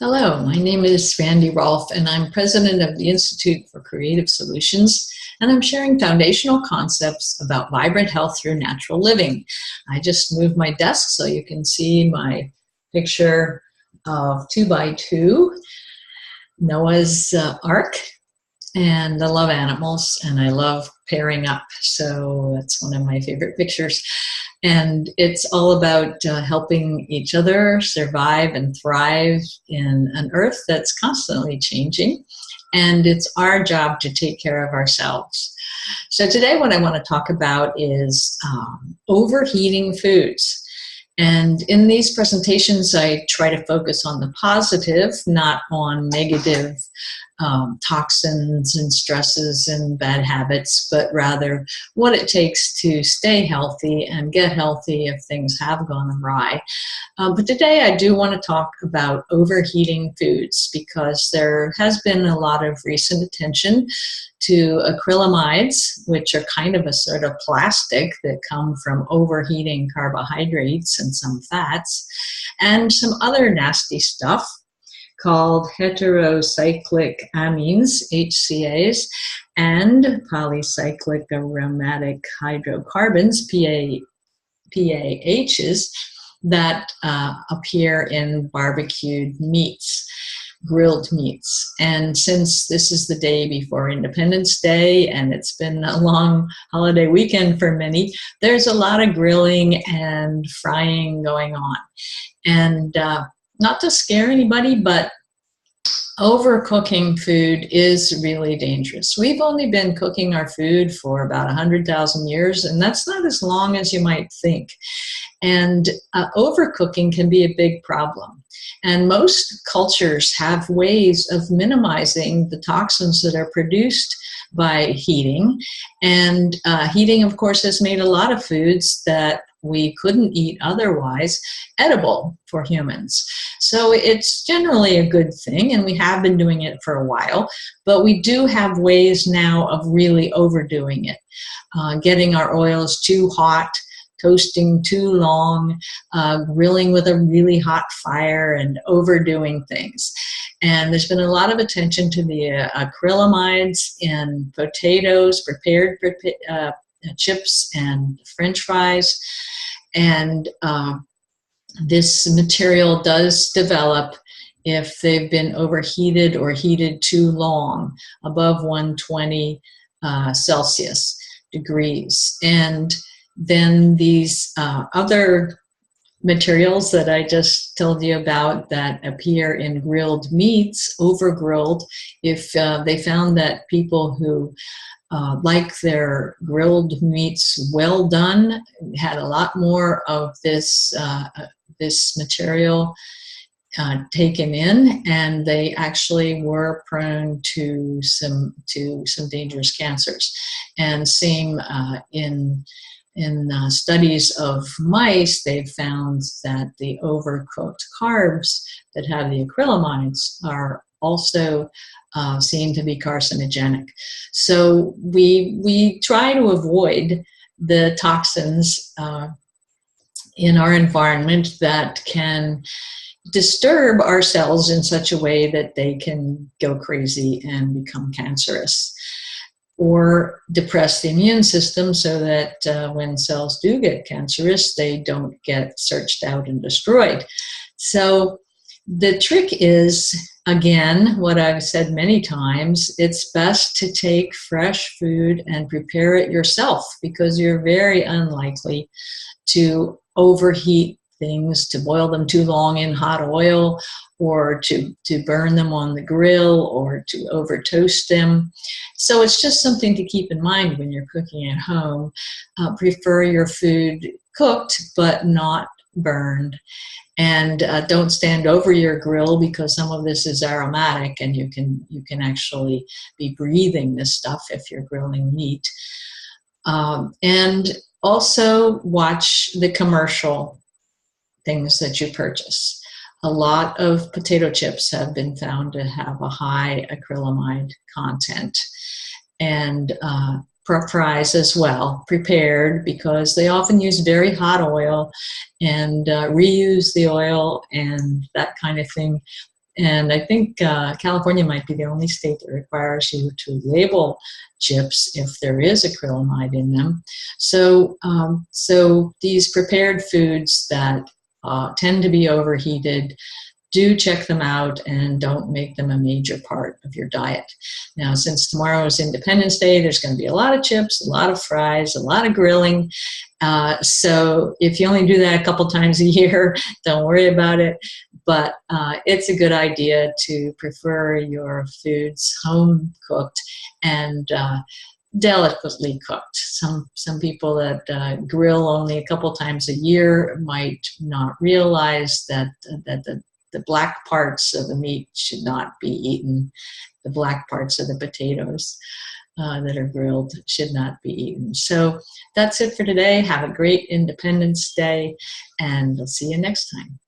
Hello, my name is Randy Rolfe, and I'm president of the Institute for Creative Solutions, and I'm sharing foundational concepts about vibrant health through natural living. I just moved my desk so you can see my picture of 2x2, Noah's Ark, and I love animals and I love pairing up, so that's one of my favorite pictures. And it's all about helping each other survive and thrive in an earth that's constantly changing, and it's our job to take care of ourselves. So today what I want to talk about is overheating foods. And in these presentations, I try to focus on the positive, not on negative toxins and stresses and bad habits, but rather what it takes to stay healthy and get healthy if things have gone awry. But today I do want to talk about overheating foods because there has been a lot of recent attention to acrylamides, which are kind of a sort of plastic that come from overheating carbohydrates and some fats, and some other nasty stuff called heterocyclic amines, HCAs, and polycyclic aromatic hydrocarbons, PAHs, that appear in barbecued meats, grilled meats. And since this is the day before Independence Day and it's been a long holiday weekend for many, there's a lot of grilling and frying going on. And not to scare anybody, but overcooking food is really dangerous. We've only been cooking our food for about 100,000 years, and that's not as long as you might think. And overcooking can be a big problem. And most cultures have ways of minimizing the toxins that are produced by heating. And heating, of course, has made a lot of foods that we couldn't eat otherwise edible for humans. So it's generally a good thing, and we have been doing it for a while, but we do have ways now of really overdoing it. Getting our oils too hot, toasting too long, grilling with a really hot fire, and overdoing things. And there's been a lot of attention to the acrylamides in potatoes, prepared chips and French fries. And this material does develop if they've been overheated or heated too long, above 120 Celsius degrees. And then these other materials that I just told you about that appear in grilled meats, over-grilled, if they found that people who like their grilled meats well done had a lot more of this this material taken in, and they actually were prone to some dangerous cancers. And same in studies of mice, they've found that the overcooked carbs that have the acrylamides are also seen to be carcinogenic. So we try to avoid the toxins in our environment that can disturb our cells in such a way that they can go crazy and become cancerous, or depress the immune system so that when cells do get cancerous, they don't get searched out and destroyed. So the trick is, again, what I've said many times, it's best to take fresh food and prepare it yourself, because you're very unlikely to overheat things, to boil them too long in hot oil, or to burn them on the grill, or to over toast them. So it's just something to keep in mind when you're cooking at home. Prefer your food cooked but not burned. And don't stand over your grill, because some of this is aromatic and you can actually be breathing this stuff if you're grilling meat. And also watch the commercial things that you purchase. A lot of potato chips have been found to have a high acrylamide content, and fries as well, prepared, because they often use very hot oil and reuse the oil and that kind of thing. And I think California might be the only state that requires you to label chips if there is acrylamide in them. So, so these prepared foods that tend to be overheated, do check them out and don't make them a major part of your diet. Now, since tomorrow is Independence Day, there's going to be a lot of chips, a lot of fries, a lot of grilling. So if you only do that a couple times a year, don't worry about it. But it's a good idea to prefer your foods home cooked and delicately cooked. Some people that grill only a couple times a year might not realize that the black parts of the meat should not be eaten. The black parts of the potatoes that are grilled should not be eaten. So that's it for today. Have a great Independence Day, and we'll see you next time.